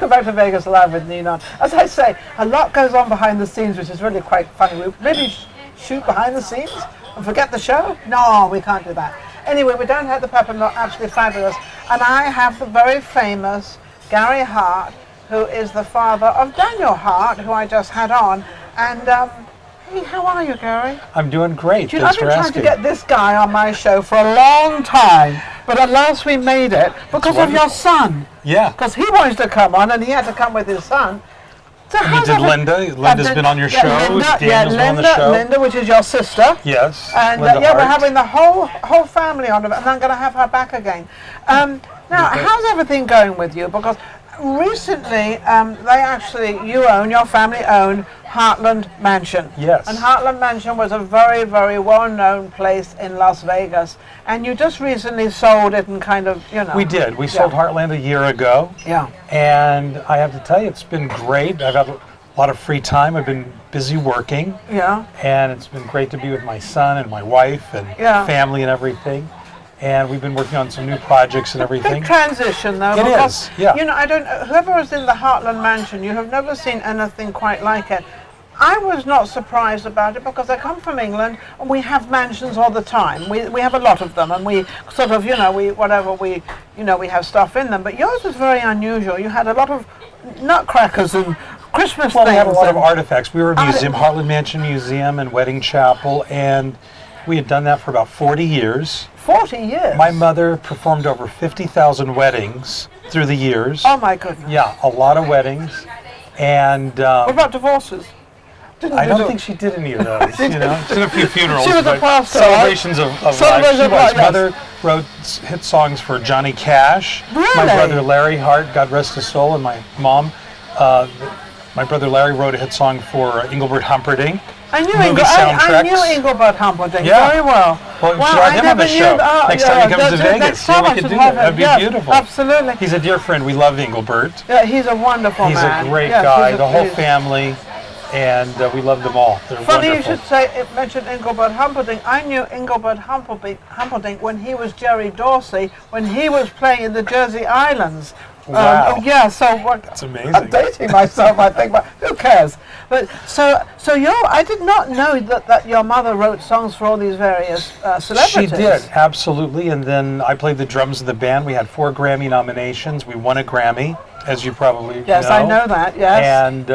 Welcome back to Vegas Live with Ninon. As I say, a lot goes on behind the scenes, which is really quite funny. We maybe shoot behind the scenes and forget the show? No, we can't do that. Anyway, we don't have the pepper, not absolutely fabulous. And I have the very famous Garry Hart, who is the father of Daniel Hart, who I just had on. And hey, how are you, Garry? I'm doing great. I've been trying to get this guy on my show for a long time, but at last we made it because of your son. Yeah. Because he wanted to come on, and he had to come with his son. So you did Linda. Linda's been on your show. Linda, Daniel's been on the show. Linda, which is your sister. Yes. And Linda yeah, Hart. we're having the whole family on, and I'm going to have her back again. Now, how's everything going with you? Because recently, your family own Hartland Mansion. Yes. And Hartland Mansion was a very, very well-known place in Las Vegas. And you just recently sold it and kind of, We did. We sold Heartland a year ago. Yeah. And I have to tell you, it's been great. I've had a lot of free time. I've been busy working. Yeah. And it's been great to be with my son and my wife and family and everything. And we've been working on some new projects and everything. Big transition, though. It is, yeah. Whoever is in the Hartland Mansion, you have never seen anything quite like it. I was not surprised about it because I come from England and we have mansions all the time. We have a lot of them, and we sort of, we have stuff in them. But yours was very unusual. You had a lot of nutcrackers and Christmas things. Well, we had a lot of artifacts. We were a museum, Heartland Mansion Museum and Wedding Chapel, and we had done that for about 40 years. 40 years? My mother performed over 50,000 weddings through the years. Oh, my goodness. Yeah, a lot of weddings. And what about divorces? I don't think she did any of those. She did a few funerals. She was a pastor, celebrations of life. My mother wrote hit songs for Johnny Cash. Really? My brother Larry Hart, God rest his soul, and my mom. My brother Larry wrote a hit song for Engelbert Humperdinck. I knew Engelbert Humperdinck very well. Well, we should have him on the show. Next time he comes to Vegas, we could do that. That'd be beautiful. Absolutely. He's a dear friend. We love Engelbert. Yeah, he's a wonderful man. He's a great guy. The whole family. And we love them all. They're funny wonderful. You should mention Engelbert Humperdinck. I knew Engelbert Humperdinck when he was Jerry Dorsey, when he was playing in the Jersey Islands. Wow. That's amazing. I'm dating myself, I think, but who cares? But I did not know that your mother wrote songs for all these various celebrities. She did, absolutely. And then I played the drums in the band. We had 4 Grammy nominations. We won a Grammy, as you probably know. Yes, I know that. Yes. And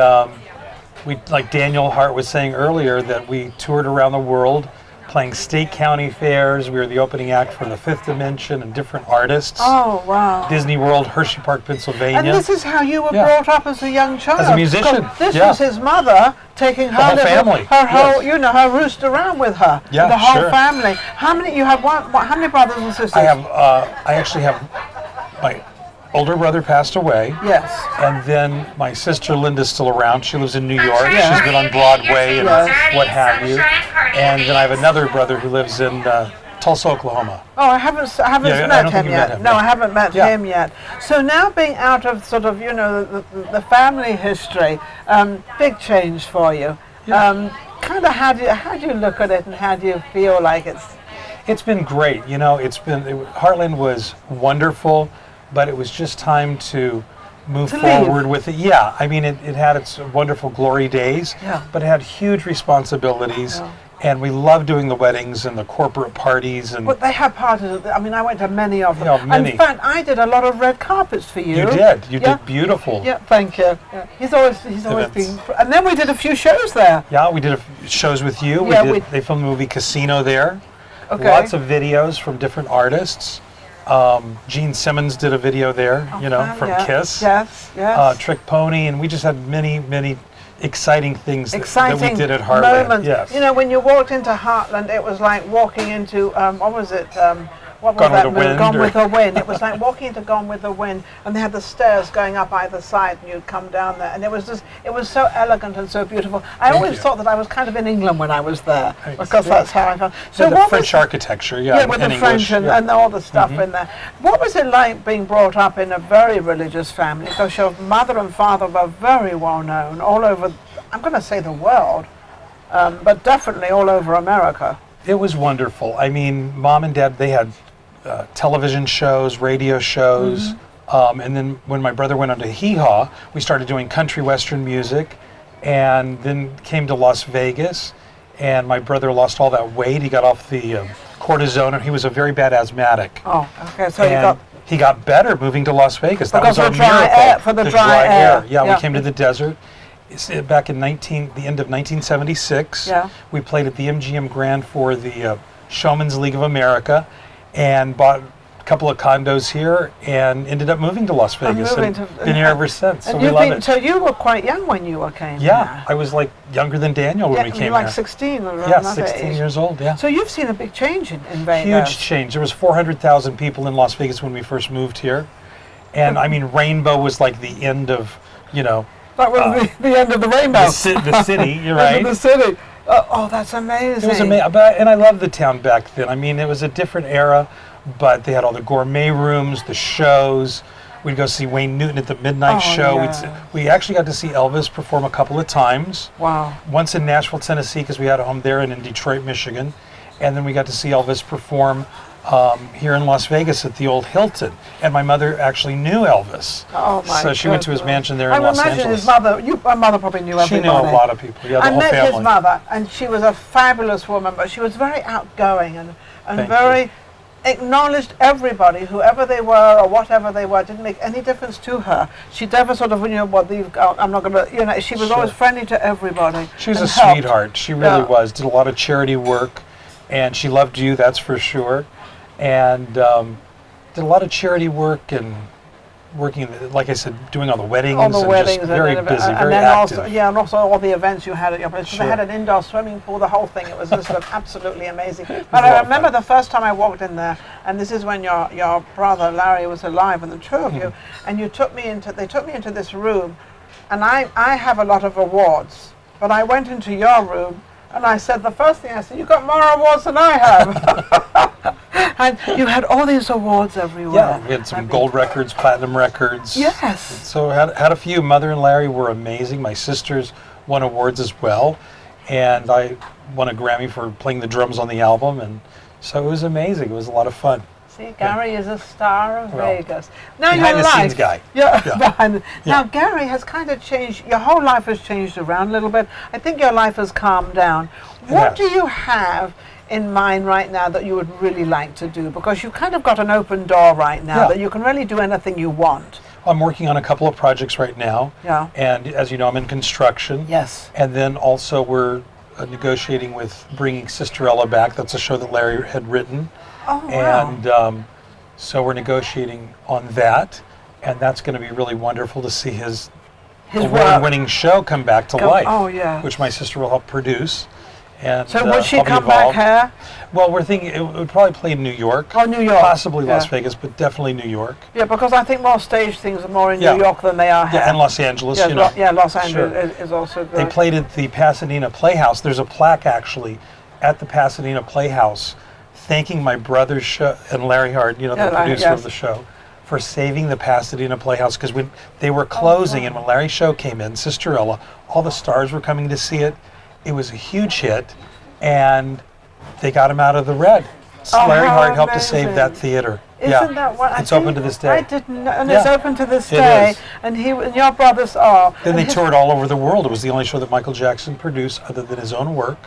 like Daniel Hart was saying earlier, that we toured around the world playing state county fairs. We were the opening act for the Fifth Dimension and different artists. Oh, wow. Disney World, Hershey Park, Pennsylvania. And this is how you were brought up as a young child. As a musician. This was his mother taking her family. her roost around with her. Yeah, the whole family. How many how many brothers and sisters? I actually have my older brother passed away. Yes. And then my sister Linda's still around. She lives in New York. Yes. She's been on Broadway and what have you. And then I have another brother who lives in Tulsa, Oklahoma. Oh, I haven't met him yet. No, I haven't met him yet. So now being out of sort of, the family history, big change for you. Yeah. Kind of how do you look at it, and how do you feel like it's been great. Heartland was wonderful. But it was just time to move forward with it. Yeah, I mean, it had its wonderful glory days, but it had huge responsibilities, and we loved doing the weddings and the corporate parties. But they have parties. I mean, I went to many of them. Many. In fact, I did a lot of red carpets for you. You did. You did beautiful. Yeah, thank you. Yeah. He's always been. And then we did a few shows there. Yeah, we did shows with you. They filmed the movie Casino there. Okay. Lots of videos from different artists. Gene Simmons did a video there, from Kiss. Yes, yes. Trick Pony, and we just had many, many exciting things that we did at Heartland. Moments. Yes. When you walked into Heartland, it was like walking into what was it? What was Gone that with the movie? Wind. Gone with the Wind. It was like walking into Gone with the Wind, and they had the stairs going up either side, and you'd come down there, and it was so elegant and so beautiful. I always thought that I was kind of in England when I was there, because that's how I felt. So the French architecture, with the French and all the stuff in there. What was it like being brought up in a very religious family? Because your mother and father were very well known all over, I'm going to say the world, but definitely all over America. It was wonderful. I mean, Mom and Dad, they had television shows, radio shows, And then when my brother went on to Hee Haw, we started doing country western music, and then came to Las Vegas. And my brother lost all that weight. He got off the cortisone, and he was a very bad asthmatic. Oh, okay. So he got better moving to Las Vegas. That was our dry miracle. Air, for the dry air. Yeah, we came to the desert. Back in the end of 1976. Yeah. We played at the MGM Grand for the Showman's League of America, and bought a couple of condos here, and ended up moving to Las Vegas. And been here ever since. So we love it. So you were quite young when you came. Yeah, I was like younger than Daniel when we came you were like here. 16 or Yeah, 16 years old. Yeah. So you've seen a big change in Vegas. Huge change. There was 400,000 people in Las Vegas when we first moved here, and I mean, Rainbow was like the end of, That was the end of the rainbow. The city, you're right. End of the city. Oh, that's amazing. It was amazing, and I loved the town back then. I mean, it was a different era, but they had all the gourmet rooms, the shows. We'd go see Wayne Newton at the midnight show. Yeah. We actually got to see Elvis perform a couple of times. Wow. Once in Nashville, Tennessee, because we had a home there, and in Detroit, Michigan. And then we got to see Elvis perform here in Las Vegas at the old Hilton. And my mother actually knew Elvis. Oh, my So she went to his mansion there in I Los imagine Angeles. his mother, my mother probably knew everybody. She knew a lot of people, yeah, the whole I met family. his mother, and she was a fabulous woman, but she was very outgoing and very acknowledged everybody, whoever they were or whatever they were, didn't make any difference to her. She never sort of, what you've got, I'm not going to, she was always friendly to everybody. She was a sweetheart. She really was. Did a lot of charity work, and she loved you, that's for sure. And did a lot of charity work and working, like I said, doing all the weddings. All the weddings. Just very busy, very then active. And also all the events you had at your place. Sure. They had an indoor swimming pool, the whole thing. It was just sort of absolutely amazing. But I remember the first time I walked in there, and this is when your brother Larry was alive, and the two of you, and they took me into this room, and I have a lot of awards, but I went into your room, and I said, the first thing I said, you got more awards than I have. And you had all these awards everywhere. Yeah, we had some gold records, platinum records. Yes. So had a few. Mother and Larry were amazing. My sisters won awards as well. And I won a Grammy for playing the drums on the album. And so it was amazing. It was a lot of fun. See, Garry is a star of Vegas. Now behind the scenes guy. Yeah. Now, Garry has kind of changed. Your whole life has changed around a little bit. I think your life has calmed down. What do you have in mind right now that you would really like to do? Because you've kind of got an open door right now that you can really do anything you want. I'm working on a couple of projects right now. Yeah. And as you know, I'm in construction. Yes. And then also we're negotiating with bringing Sisterella back. That's a show that Larry had written. Oh, wow. And so we're negotiating on that. And that's going to be really wonderful to see his award-winning show come back to life. Oh, yeah. Which my sister will help produce. And so would she come back here? Well, we're thinking it would probably play in New York. Oh, New York. Possibly Las Vegas, but definitely New York. Yeah, because I think more stage things are more in New York than they are here. Yeah, and Los Angeles, Los Angeles is also good. They played at the Pasadena Playhouse. There's a plaque, actually, at the Pasadena Playhouse thanking my brother and Larry Hart, the producer of the show, for saving the Pasadena Playhouse, because when they were closing and when Larry's show came in, Sisterella, all the stars were coming to see it. It was a huge hit, and they got him out of the red. Larry Hart helped to save that theater. Isn't that what? It's open to this day. I didn't know, and it's open to this day. And your brothers are. Then they toured all over the world. It was the only show that Michael Jackson produced other than his own work,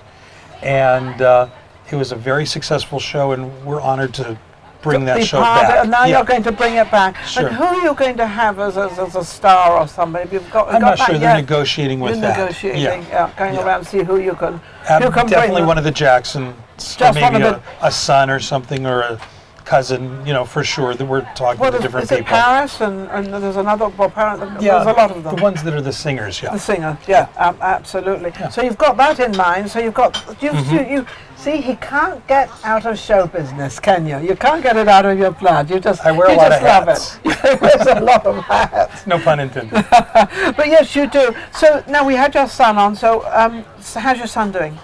and it was a very successful show, and we're honored to bring that show back. And now you're going to bring it back. Sure. And who are you going to have as a star or somebody? I'm not sure. They're negotiating with that. Negotiating, going around to see who you can. Definitely one of the Jacksons, or maybe a son or something, or a cousin. For sure that we're talking to different people. Is it Paris and there's another? There's a lot of them. The ones that are the singers. The singer. Absolutely. Yeah. So you've got that in mind. So you've got you. See, he can't get out of show business, can you? You can't get it out of your blood. I wear a lot of hats. There's a lot of hats. No pun intended. But yes, you do. So now we had your son on. So, how's your son doing?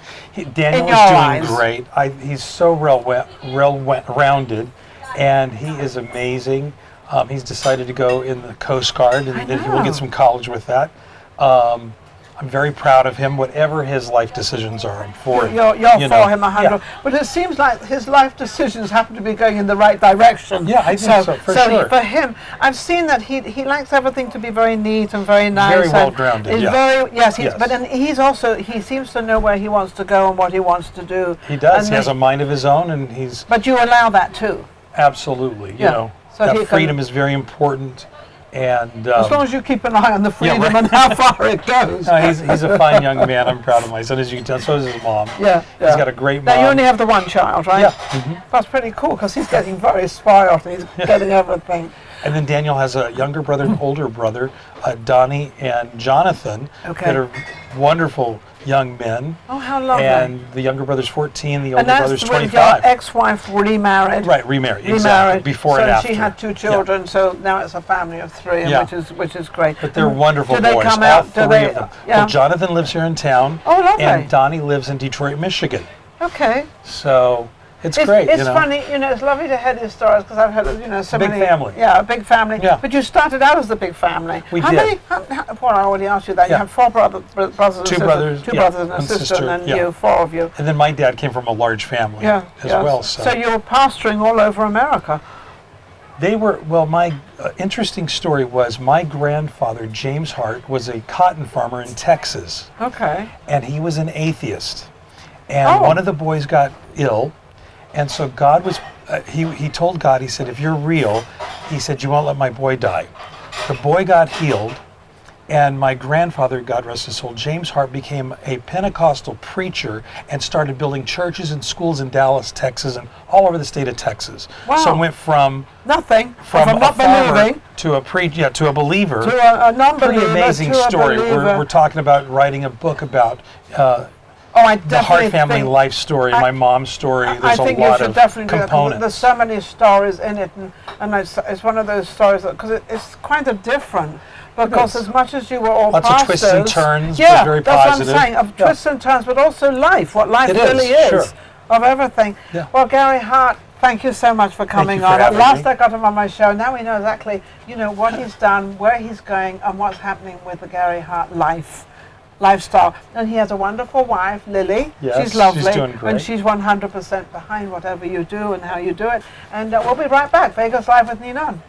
Daniel is doing great. He's so rounded, and he is amazing. He's decided to go in the Coast Guard, and then he will get some college with that. I'm very proud of him. Whatever his life decisions are, I'm for him. You're you know. for him 100. Yeah. But it seems like his life decisions happen to be going in the right direction. Yeah, I think so, for sure. For him, I've seen that he likes everything to be very neat and very nice. Very well grounded. He's Yeah. very Yes. But then he seems to know where he wants to go and what he wants to do. He does. And He has a mind of his own, and he's But you allow that too. absolutely. You know, So he that can- freedom is very important. And As long as you keep an eye on the freedom right. and how far it goes. no, he's a fine young man. I'm proud of my son, as you can tell. So is his mom. Yeah, He's got a great Now mom. you only have the one child, right? Yeah. Mm-hmm. That's pretty cool because he's getting very spoiled. He's getting everything. And then Daniel has a younger brother and older brother, Donnie and Jonathan, Okay. that are wonderful young men. Oh, how lovely. And the younger brother's 14, the older And that's brother's with 25. your ex-wife remarried. Right, remarried. Remarried. Exactly. Before so and after. she had 2 children, so now it's a family of 3, Yeah. which is great. But they're wonderful do they boys. come all out? 3 Do they? of them. Yeah. Well, Jonathan lives here in town. Oh, lovely. And Donnie lives in Detroit, Michigan. Okay. So it's great. It's you know. funny, it's lovely to hear these stories because I've had, so Big many. family. Yeah, a big family. Yeah. But you started out as the big family. We how did. Many, well, I already asked you that. Yeah. You have 4 brothers and 2 sisters. brothers, 2 yeah, brothers and a and sister, sister, and then yeah. you, 4 of you. And then my dad came from a large family as well. So you were pastoring all over America. They were, well, my interesting story was my grandfather, James Hart, was a cotton farmer in Texas. Okay. And he was an atheist. And one of the boys got ill. And so God was, he told God, he said, if you're real, he said, you won't let my boy die. The boy got healed. And my grandfather, God rest his soul, James Hart, became a Pentecostal preacher and started building churches and schools in Dallas, Texas, and all over the state of Texas. Wow. So it went from Nothing. from a not farmer believing to a to a believer. to a non-believer. Pretty amazing to a story. believer. We're talking about writing a book about I the Hart definitely family think, life story, my mom's story. I There's a think you lot should of definitely do that, 'cause components. there's so many stories in it, and it's one of those stories because it's kind of different. Because is. as much as you were all Lots of pastors, twists and turns, yeah, but very that's positive. what I'm saying, of twists and turns, but also life, what life It really is, is, sure. of everything. Yeah. Well, Garry Hart, thank you so much for coming you for on. At having last me. I got him on my show. Now we know exactly, what he's done, where he's going, and what's happening with the Garry Hart lifestyle. And he has a wonderful wife, Lily. Yes, she's lovely. she's doing great. And she's 100% behind whatever you do and how you do it. And we'll be right back. Vegas Live with Ninon.